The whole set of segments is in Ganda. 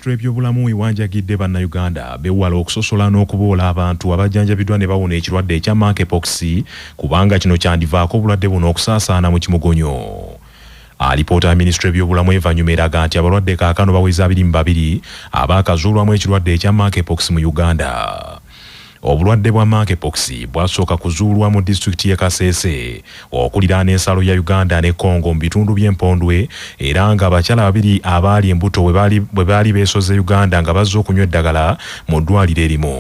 Ministry Yebyobulamu Ewanjagidde Banayuganda bewala okusosola n'okuboola abantu abajjanjabiddwa ne bawona ekirwadde ekya monkeypox kubanga kino kyandivaako obulwadde buno okusaasaana mu kimugonyo. Alipoota ya Ministry Yebyobulamu evannyuma eraga nti abalwadde kaakano baweza 22 abaakazuulwamu ekirwadde ekya monkeypox mu Uganda. Obulwadde bwa monkeypox bwasooka kuzuulwa mu disitulikiti y'e Kasese okuliraana ensalo ya Uganda ne Congo mu bitundu by'empondwe era nga abakyala babiri abaali embuto bwe baali beesoze Uganda nga bazze okunywa eddagala mu ddwaliro erimu.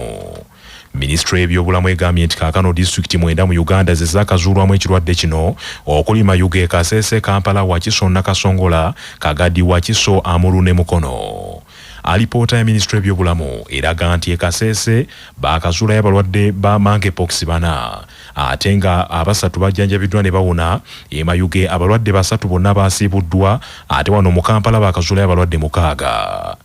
Ministry Yebyobulamu egambye nti kaakano disitulikiti 9 mu Uganda ze zaakazuulwamu ekirwadde kino okuli Mayuge, Kasese, Kampala, Wakiso, Nakasongola, Kagadi, Wakiso, Amuru ne Mukono. Alipoota ya Ministry Yebyobulamu eraga nti e Kasese baakazuulayo abalwadde ba monkeypox 4 ate nga abasatu bajjanjabiddwa ne bawona. E Mayuge abalwadde 3 bonna baasiibuddwa ate wano mu Kampala baakazuulayo abalwadde 6.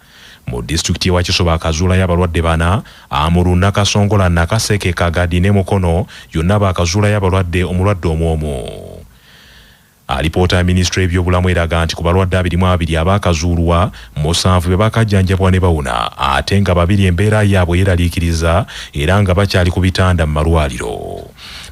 Mu disitulikiti wa Kiso baakazuulayo abalwadde 4, Amuru, Nakasongola, Nakaseke, Kagadi ne Mukono yonna baakazuulayo abalwadde omulwadde omwomu. Alipoota ya Ministry Yebyobulamu eraga nti ku balwadde 22 abaakazuulwa 7 be baakajjanjabwa ne bawona ate nga 2 embeera yaabwe yeraliikiriza era nga bakyali ku bitanda mu malwaliro.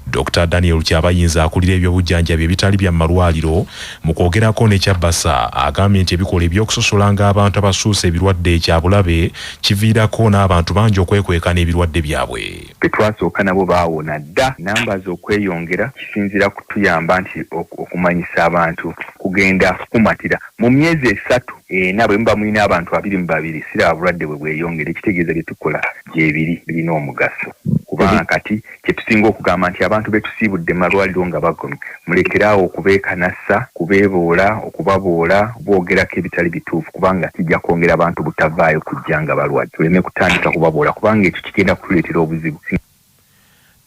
Dr. Daniel Kyabayinza akulira ebyobujjanjabi ebitali bya malwaliro mu kwogerako ne Kyabasa agambye nti ebikola eby'okusosolanga abantu abasuusa ebirwadde ekyabulabe kiviirako n'abantu bangi okwekweka n'ebirwadde byabwe. Petwasooka nabo baawona dda namba z'okweyongera kisinziira kutuyamba nti okumanyisa abantu kugenda kumatira mu myezi 3 nabwe muba mulina abantu 22 siraba bulwadde bwe bweyongera ekitegeeza bye tukola gyebiri birina omugaso kubanga kati kyetusinga okugamba nti abantu betusiibudde malwaliro nga bagomye mulekeraawo okubeekanasa kubeeboola okubaboola boogerako ebitali bituufu kubanga kijja kwongera abantu butavaayo kujja nga balwadde tuleme kutandika kubaboola kubanga ekyo kigenda kutuleetera obuzibu.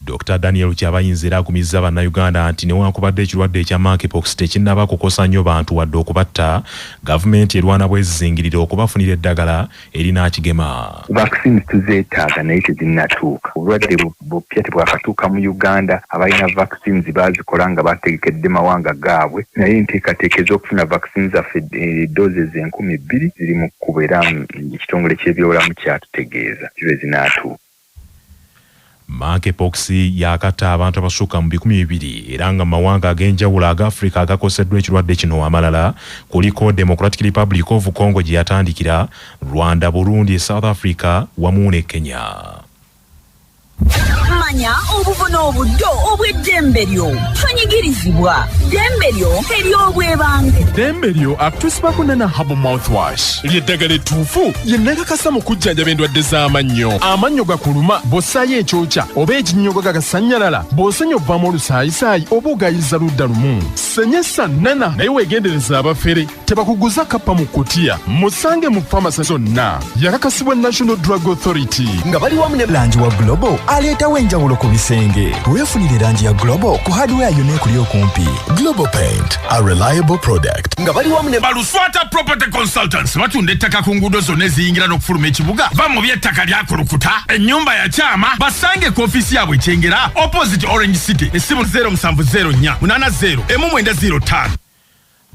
Dr. Daniel Kyabayinza era agumizza Bannayuganda nti newankubadde ekirwadde ekya monkeypox tekinnaba kukosa nnyo bantu wadde okubatta, gavumenti erwana bwezizingirira okubafunira eddagala erinakigema. Vaccines tuzeetaaga naye tezinnatuuka. Obulwadde bupya tebwakatuuka mu Uganda. Abalina vaccines bazikola nga bategekedde mawanga gaabwe naye enteekateeka ez'okufuna vaccines zaffe doses 2,000 ziri mu kkubo era ekitongole ky'ebyobulamu kyatutegeeza zibe zinaatuuka. Monkeypox yakatta abantu abasukka mu 200 era nga mawanga ag'enjawulo aga Africa agakoseddwa ekirwadde kino amalala kuliko Democratic Republic of Congo gye yatandikira, Rwanda, Burundi, South Africa wamu ne Kenya. Manya obuvuno obuddo obw'eddemberyo tonyigirizibwa ddemberyo ery'obwebange. Ddemberyo akutusibako nana habo mouthwash ly'eddagala ettuufu yennakakasa mu kujjanjaba endwadde z'amannyo. Amannyo gakuluma bw'ossaayo ekyokya oba ekinnyogo gagasannyalala bw'osenya ovaamu olusaayisaayi oba ogayiza ludda lumu. Senyesa nana naye weegendereza abafere tebakuguza kappa mu kutiya. Musange mu famasi zonna. Yakakasibwa National Drug Authority nga bali wamu ne langi wa Global aleetawo enjawulo ku bisenge. Weefunire langi ya Global ku hardware yonna ekuli okumpi. Global Paint, a reliable product. nga bali wamu ne Baluswata Property Consultants batunda ettaka ku nguudo zonna eziyingira n'okufuluma ekibuga. Va mu by'ettaka lyakulukuta ennyumba ya kyama basange ku ofiisi yaabwe Kyengera opposite Orange City essimu 0704 80 1905.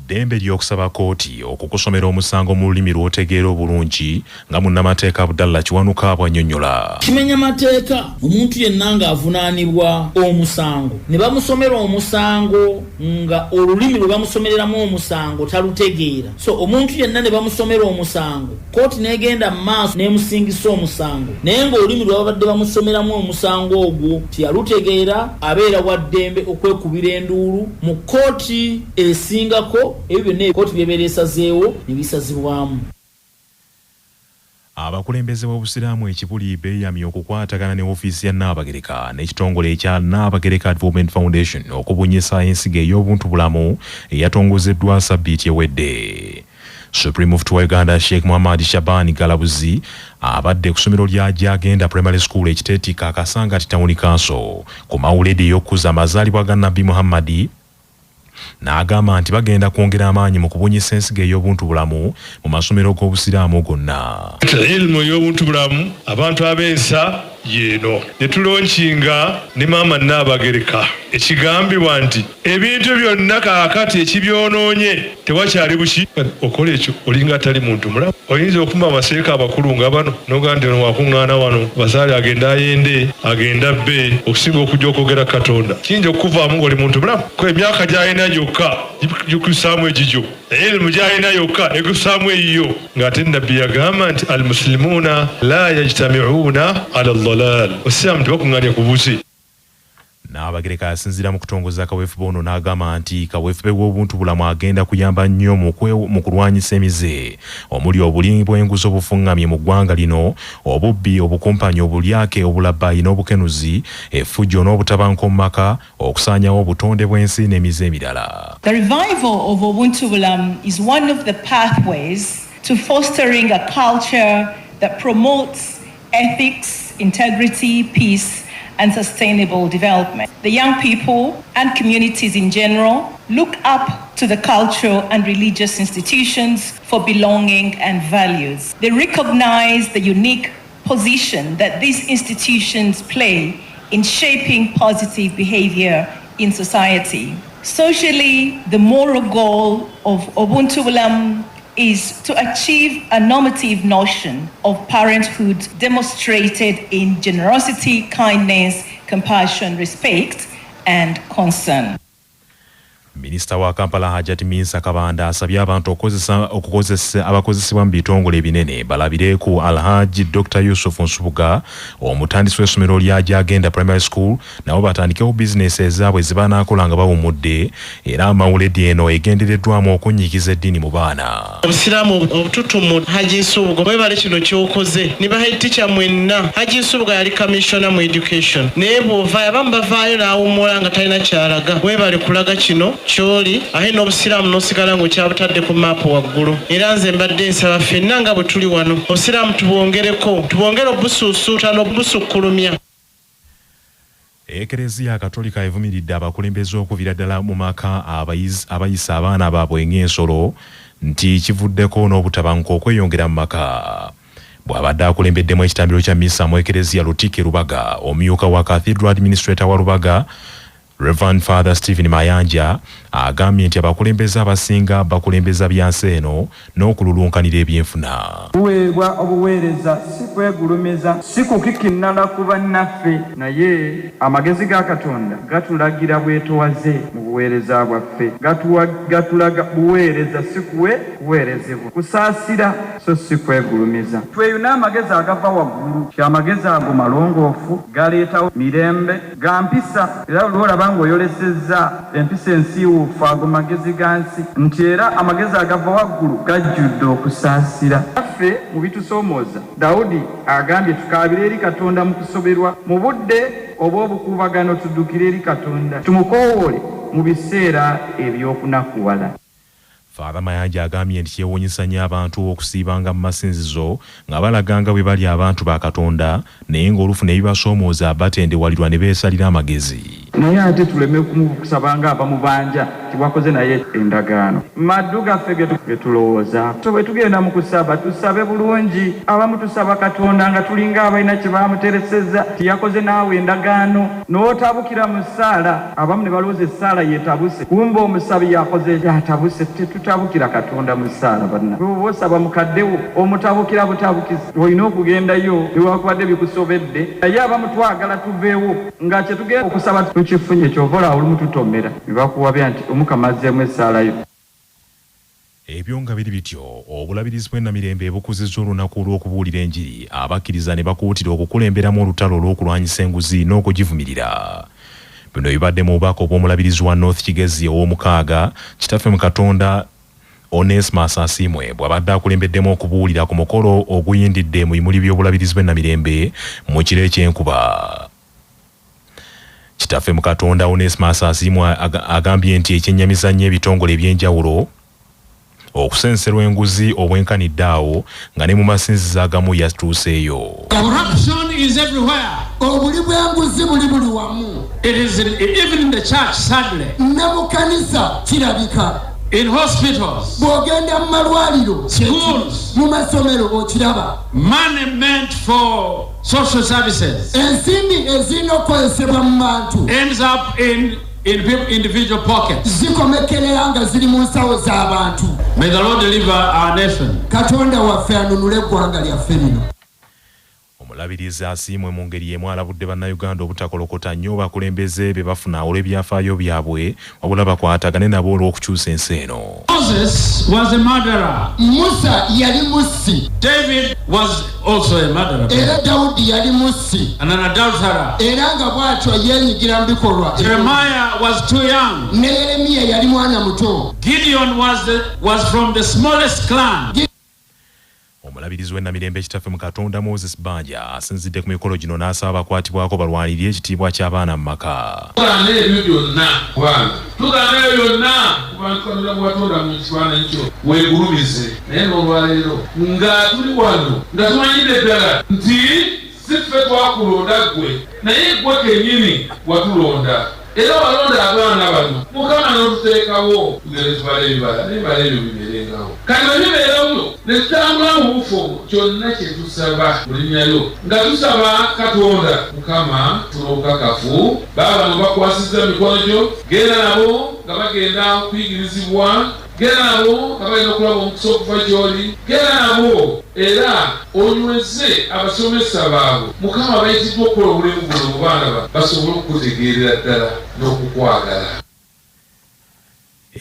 Ddembe ly'okusaba kooti okukusomera omusango mu lulimi lw'otegeera obulungi nga munnamateeka Abdallah Kiwanuka bw'annyonnyola. Kimenya mateeka omuntu yenna ng'avunaanibwa omusango ne bamusomera omusango nga olulimi lwe bamusomereramu omusango talutegeera. So omuntu yenna ne bamusomera omusango kooti n'egenda mu maaso n'emusingisa omusango naye ng'olulimi lwe babadde bamusomeramu omusango ogwo tiyalutegeera abeera wa ddembe okwekubira enduulu mu kooti esingako. Ebyo byonna kooti byebeereesazeewo ne bisazibwamu. Abakulembeze b'obusiraamu ekibuli beeyamye okukwatagana ne ofiisi ya Nnaabagereka n'ekitongole ekya Nnaabagereka Development Foundation okubunyisa ensigo ey'obuntu bulamu eyatongozeddwa Sabbiiti ewedde. Supreme Mufti wa Uganda Sheikh Muhammad Shabani Galabuzi abadde ku ssomero lya Jagenda Primary School ekiteetika Kasangati Town Council ku mawuledi y'okukuza amazaalibwa ga Nabbi Muhammadi n'agamba nti bagenda kwongera amaanyi mu kubunyisa ensigo ey'obuntu bulamu mu masomero g'obusiraamu gonna. Ilmu y'obuntu bulamu abantu abeesa yeno ne tulonkinga ne maama Nnabagereka ekigambibwa nti ebintu byonna kaakati ekibyonoonye tewakyali buki okola ekyo olinga atali muntu mulamu. Oyinza okuma amaseeka abakulu nga bano noga nti wakuŋŋaana wano basaale agenda ayende agenda bbe okusinga okujja okwogera Katonda kiyinza okuvaamu ng'oli muntu mulamu ko emyaka gy'alina gyokka gikusaamu egigyo erimu gy'alina yokka ekusaamu eyiyo ng'ate Nabbi yagamba nti almuslimuuna la yajtamiuuna ala ddalaal osiraamu tebakuŋŋaanya ku buzi. Nnabagereka asinziira mu kutongoza kaweefube ono n'agamba nti kaweefube w'obuntubulamu agenda kuyamba nnyo mu kulwanyisa emize omuli obulinyi bw'enguzi obufuŋŋamye mu ggwanga lino, obubbi, obukumpanyi, obulyake, obulabbayi n'obukenuzi, effujjo n'obutabanguko mu maka, okusaanyawo obutonde bw'ensi n'emize emirala. The revival of Obuntubulamu is one of the pathways to fostering a culture that promotes ethics, integrity, peace and sustainable development. The young people and communities in general look up to the cultural and religious institutions for belonging and values. They recognize the unique position that these institutions play in shaping positive behavior in society. Socially, the moral goal of Obuntubulamu is to achieve a normative notion of parenthood demonstrated in generosity, kindness, compassion, respect, and concern. Minisita wa Kampala Hajati Minsa Kabanda asabye abantu abakozesebwa mu bitongole ebinene balabire ku Alhaji Dr. Yusuf Nsubuga omutandisi w'essomero lya Jagenda Primary School nabo batandikewo bizinesi ezaabwe zibanaakola nga bawumudde era amawuledi eno egendereddwamu okunyiikiza eddiini mu baana. Obusiraamu obututumu Haji Nsubuga webale kino ky'okoze ne baha teacher mwenna. Haji Nsubuga yali commissioner mu education naye bw'ovaayo abamu bavaayo n'awummula nga talina kyalaga webale kulaga kino kyoli ahe n'obusiraamu n'osigala ng'okyabutadde ku maapu waggulu era nze mbadde nsaba ffenna nga bwe tuli wano obusiraamu tubwongere obusuusuuta n'obusukkulumya. Ekereziya Katolika evumiridde abakulembeze okuviira ddala mu maka abayisa abaana baabwe ng'ensolo nti kivuddeko n'obutabanguko okweyongera mu maka. Bw'abadde akulembeddemu ekitambiro kya misa mu Ekereziya Lutike Rubaga, omumyuka wa Cathedral Administrator wa Rubaga Reverend Father Stephen Mayanja agambye nti abakulembeze abasinga bakulembeza byansi eno n'okululunkanira ebyenfuna. Kuweebwa obuweereza si kwegulumiza si kukikinnala ku bannaffe naye amagezi ga Katonda gatulagira bwetowaze mu buweereza bwaffe gatulaga buweereza si kuweerezebwa kusaasira so si kwegulumiza. Tweyuna amagezi agava waggulu amagezi ago malongoofu galeetawo mirembe gampisa era olwolaba ng'oyolesezza empisa ensiiwuufu ago magezi gansi nti era amagezi agava waggulu gajjudde okusaasira. Ffe mu bitusoomooza Dawudi agambye tukaabire eri Katonda mu kusoberwa mu budde obw'obukuubagano tuddukire eri Katonda tumukoowole mu biseera eby'okunakuwala. Father Mayanja agambye nti kyewuunyisa nnyo abantu okusiibanga mu masinzizo nga balaganga bwe bali abantu ba Katonda naye ng'olufu ne bibasoomooza batendewalirwa ne beesalira amagezi. Naye ate tuleme kusabanga abamubanja tibwakoze naye endagaano. Maddu gaffe ge tulowooza so bwe tugenda mu kusaba tusabe bulungi. Abamu tusaba Katonda nga tulinga abalina kye bamuteresezza tiyakoze naawe endagaano n'otabukira mu ssaala. Abamu ne balowooza essaala yeetabuse kumba omusabi yakoze yatabuse. Tutabukira Katonda mu ssaala banna. Bw'oba osaba mukaddewo omutabukira butabukizi olina okugendayo ewakubadde bikusobedde. Naye abamu twagala tuveewo nga kye tugenda okusaba tukifunye ky'ovola olumu tutomera ne bakuwabya nti Omukama azzeemu essaala yo. Ebyo nga biri bityo obulabirizi bw'ennamirembe bukuzizza olunaku olw'okubuulira enjiri abakkiriza ne bakuutira okukulemberamu olutalo olw'okulwanyisa enguzi n'okugivumirira. Bino bibadde mu bubaka obw'omulabirizi wa North Kigezi ow'omukaaga kitaffe mu Katonda Onesmus Asimwe bw'abadde akulembeddemu okubuulira ku mukolo oguyindidde mu bimuli by'obulabirizi bw'ennamirembe mu kiro eky'enkuba. Kitaffe mu Katonda Onesmus Asimwe agambye nti ekyennyamiza nnyo ebitongole eby'enjawulo okusenserwa enguzi obwenkanidde awo nga ne mu masinzizo agamu yatuuseeyo. Corruption is everywhere. Obuli bw'enguzi buli buli wamu. It is even in the church sadly. Ne mu kanisa kirabika. In hospitals, bw'ogenda mu malwaliro, schools, mu masomero okiraba. Money meant for social services ensimbi ezirina okukozesebwa mu bantu ends up in individual pockets. Zikomekerera nga ziri mu nsawo z'abantu. May the Lord deliver our nation. Katonda waffe anunule eggwanga lyaffe lino. Omulabirizi asiimwe mu ngeri y'emu alabudde Bannayuganda obutakolokota nnyo bakulembeze be bafuna olw'ebyafaayo byabwe wabula bakwatagane nabo olw'okukyusa ensi eno. Moses was a murderer. Musa yali mussi. David was also a murderer. Era Dawudi yali mussi. And an adulterer. Era nga bw'atyo yeenyigira mu bikolwa. Jeremiah was too young. Ne Yeremiya yali mwana muto. Gideon was from the smallest clan. Omulabirizi w'ennamirembe ekitaffe mu Katonda Moses Banja asinzidde ku mikolo gino n'asaba abakwatibwako balwanirire ekitiibwa ky'abaana mu maka. Tugaana ebyo byonna kubanga tugaana ebyo byonna kubantu Katonda mu kifaananyi kyo weegulumize naye n'olwaleero nga tuli wano nga tumanyidde ddala nti si ffe twakulonda ggwe naye ggwe kennyini watulonda era walonda abaana bano Mukama n'otuteekawo tugere tubale ebibala n'ebibala ebyo bibeerengawo kati bwe bibeerawo ne tutambula mu bufo kyonna kye tusaba mu linnya lyo nga tusaba Katonda Mukama tulokakafu baba bano bakwasizza emikono gyo genda nabo nga bagenda kuyigirizibwa genda nabo nga balina okulaba omukisa okuva gy'oli genda nabo era onyweze abasomesa baabwe Mukama bayitiddwa okukola obulemu buno mu baana basobole okukutegeerera ddala n'okukwagala.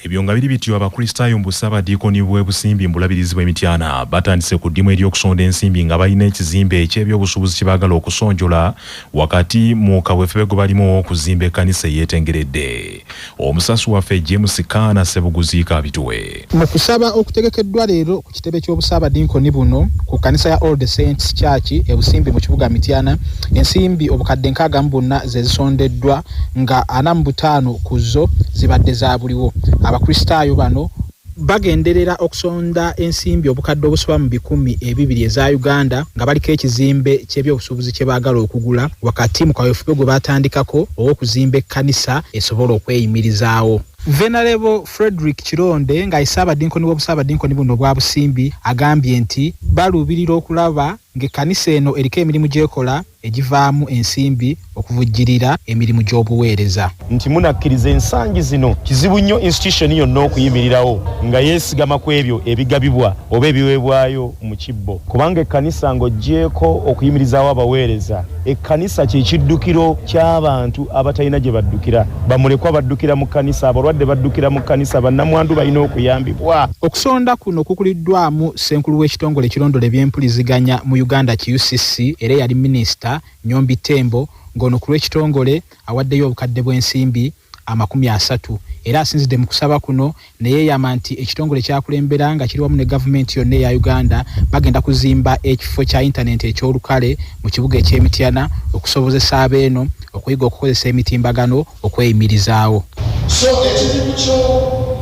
Ebyo nga biri bityo abakristaayo mu Busaabadiikoni bw'Ebusimbi mu Bulabirizi bw'Emityana batandise ku ddimu ery'okusonda ensimbi nga balina ekizimbe eky'ebyobusuubuzi kye baagala okusonjola wakati mu kabweefebe gwe balimu okuzimba ekkanisa eyeetengeredde. Omusasi waffe James Kaana Ssebuguzi kabituwe. Mu kusaba okutegekeddwa leero ku kitebe ky'Obusaabadiikoni buno ku kkanisa ya All the Saints Church Ebusimbi mu kibuga Mityana ensimbi obukadde 64 ze zisondeddwa nga 45 ku zo zibadde za buliwo. Abakristaayo bano bagenderera okusonda ensimbi obukadde obusoba mu 200 eza Uganda nga baliko ekizimbe ky'ebyobusuubuzi kye baagala okugula wakati mu kaweefube gwe batandikako okuzimba ekkanisa esobola okweyimirizaawo. Venerable Frederick Kironde nga Ssaabadinkoni w'Obusaabadinkoni buno bwa Busimbi agambye nti baluubirira okulaba ng'ekkanisa eno eriko emirimu gy'ekola egivaamu ensimbi okuvujjirira emirimu gy'obuweereza. Nti munakkiriza ensangi zino kizibu nnyo institution yonna okuyimirirawo nga yeesigama ku ebyo ebigabibwa oba ebiweebwayo mu kibbo kubanga ekkanisa ng'oggyeko okuyimirizaawo abaweereza ekkanisa kye kiddukiro ky'abantu abatalina gye baddukira bamulekwa baddukira mu kkanisa abalwadde baddukira mu kkanisa bannamwandu balina okuyambibwa. Okusonda kuno kukuliddwamu Ssenkulu w'ekitongole ekirondola ebyempuliziganya mu Uganda UCC era yali minisita Nyombi Tembo ng'ono ku lw'ekitongole awaddeyo obukadde bw'ensimbi 30 era asinzidde mu kusaba kuno neyeeyama nti ekitongole kyakulembera nga kiri wamu ne gavumenti yonna eya Uganda bagenda kuzimba ekifo kya intaneti eky'olukale mu kibuga eky'Emityana okusobozesa abeeno okuyiga okukozesa emitimbagano okweyimirizaawo. So ekizibu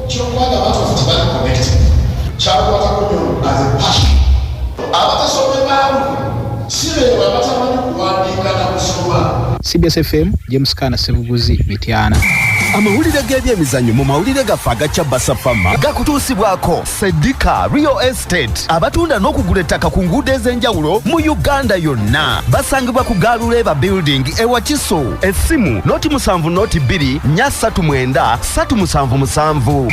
ky'okwanga abantu bafuti bali connected kyakwatako nnyo as a passion abatasome baamu sibeewa abatamanyi kuwandiika na kusoma. CBS FM James Kaana Ssebuguzi Mityana. Amawulire g'ebyemizannyo mu mawulire gaffe agakya Basafama gakutuusibwako Sedika Real Estate abatunda n'okugula ettaka ku nguudo ez'enjawulo mu Uganda yonna. Basangibwa ku Galuleba Building Ewakiso. Essimu noti 7 noti 2 439 377.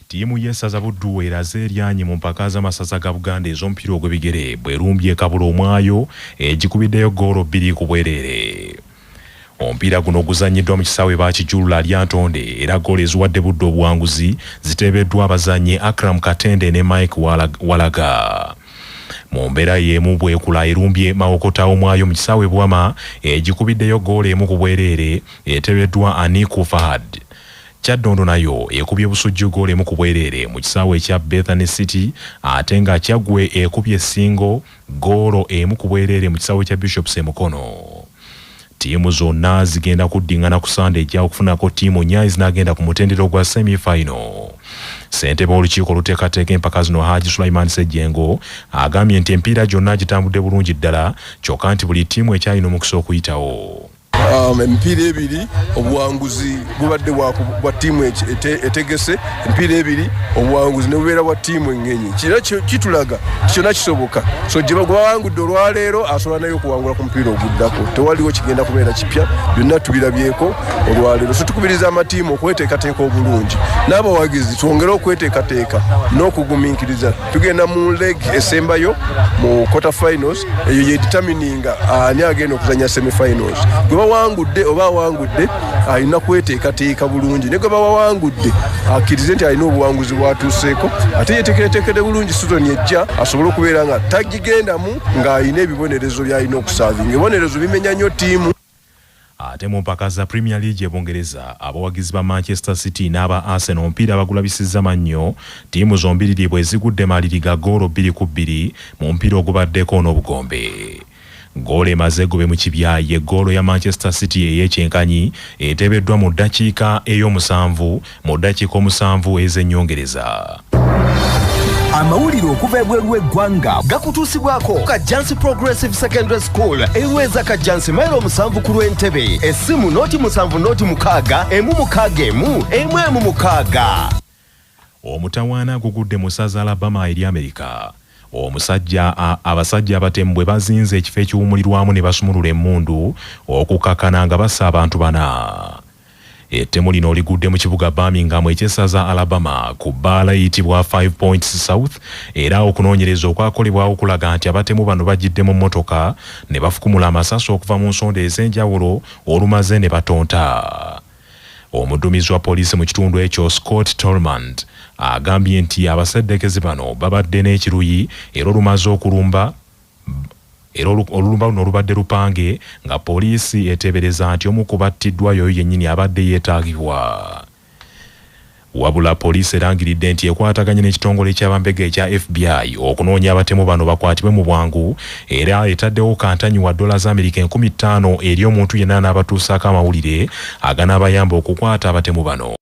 Tiimu y'essaza Buddu eraze eryanyi mu mpaka z'amasaza ga Buganda ez'omupiira ogw'ebigere bwerumbye Kabula Omwayo egikubiddeyo ggoolo 2 ku bwereere. Omupiira guno guzannyiddwa mu kisaawe baakijulula lya Ntonde era ggoolo eziwadde Buddu obuwanguzi ziteebeddwa abazannyi Akram Katende ne Mike Walaga. Mu mbeera y'emu bwekula erumbye Mawokota Omwayo mu kisaawe Bwama egikubiddeyo ggoolo emu ku bwereere eteebeddwa Aniku Fahad. Kyaddondo nayo ekubye Busujju ggoolo emu ku bwereere mu kisaawe ekya Bethany City ate nga Kyaggwe ekubye Singo ggoolo emu ku bwereere mu kisaawe kya Bishop Semukono. Tiimu zonna zigenda kuddingana ku Sunday ejja okufunako ttiimu 4 ezinagenda ku mutendero gwa semi-final. Ssentebe w'olukiiko oluteekateeka empaka zino Haji Sulaiman Ssejjengo agambye nti empiira gyonna gitambudde bulungi ddala kyokka nti buli ttiimu ekyalina omukisa okuyitawo. emipiira ebiri obuwanguzi bubadde bwa ttiimu etegese, emipiira ebiri obuwanguzi ne bubeera bwa ttiimu engenyi. Kino kitulaga kyonna kisoboka. So gye bawangudde olwaleero asobola naye okuwangula ku mupiira oguddako. Tewaliwo kigenda kubeera kipya, byonna tubirabyeko olwaleero. So tukubiriza amatiimu okweteekateeka obulungi, n'abawagizi twongere okweteekateeka n'okugumiikiriza. Tugenda mu leg esembayo mu quarter finals, eyo ye determininga ani agenda okuzanya semi finals. Gwe bawangudde oba awangudde alina kweteekateeka bulungi, ne gwe bawangudde akkirize nti alina obuwanguzi bwatuuseeko, ate yeteekereteekere bulungi sizoni ejja asobole okubeera nga tagigendamu ng'alina ebibonerezo by'alina okusaavinga. Ebibonerezo bimenya nnyo ttiimu. Ate mu mpaka za Premier League y'Ebungereza, abawagizi ba Manchester City n'aba Arsenal omupiira bagulabisizza mannyo, ttiimu zombiriri bwe zigudde maliri ga goolo 2-2 mu mupiira ogubaddeko n'obugombe. Goolo emaze gobe mu kibya ye goolo ya Manchester City ey'ekyenkanyi eteebeddwa mu ddakiika ey'omusanvu mu ddakiika omusanvu ez'ennyongereza. Amawulire okuva ebweru w'eggwanga gakutuusibwako Kajansi Progressive Secondary School eweeza Kajansi mailo 7 ku lw'Entebbe, essimu noti 7 noti 6 emu 6 emu emu emu 6. Omutawaana gugudde mu ssaza Alabama eri Amerika. Abasajja abatemu bazinze ekifo ekiwumulirwamu ne basumulula emmundu okukakana nga bassa abantu 4. Ettemu lino ligudde mu kibuga Birmingham eky'essaza Alabama ku bbaala eyitibwa 5 Points South, era okunoonyereza okwakolebwawo okulaga nti abatemu bano bagidde mu mmotoka ne bafukumula amasasi okuva mu nsonda ez'enjawulo olumaze ne batonta. Omuduumizi wa poliisi mu kitundu ekyo Scott Tolmond agambye nti abaseddekezi bano babadde n'ekiruyi era olumaze okulumba olulumba luno lubadde lupange nga poliisi eteebereza nti omu ku battiddwayo yennyini abadde yeetaagibwa. Wabula poliisi erangiridde nti ekwataganye n'ekitongole ky'abambega ekya FBI okunoonya abatemu bano bakwatibwe mu bwangu, era etaddewo kantanyi wa $50 eri omuntu yenna n'abatuusaako amawulire aganaabayamba okukwata abatemu bano.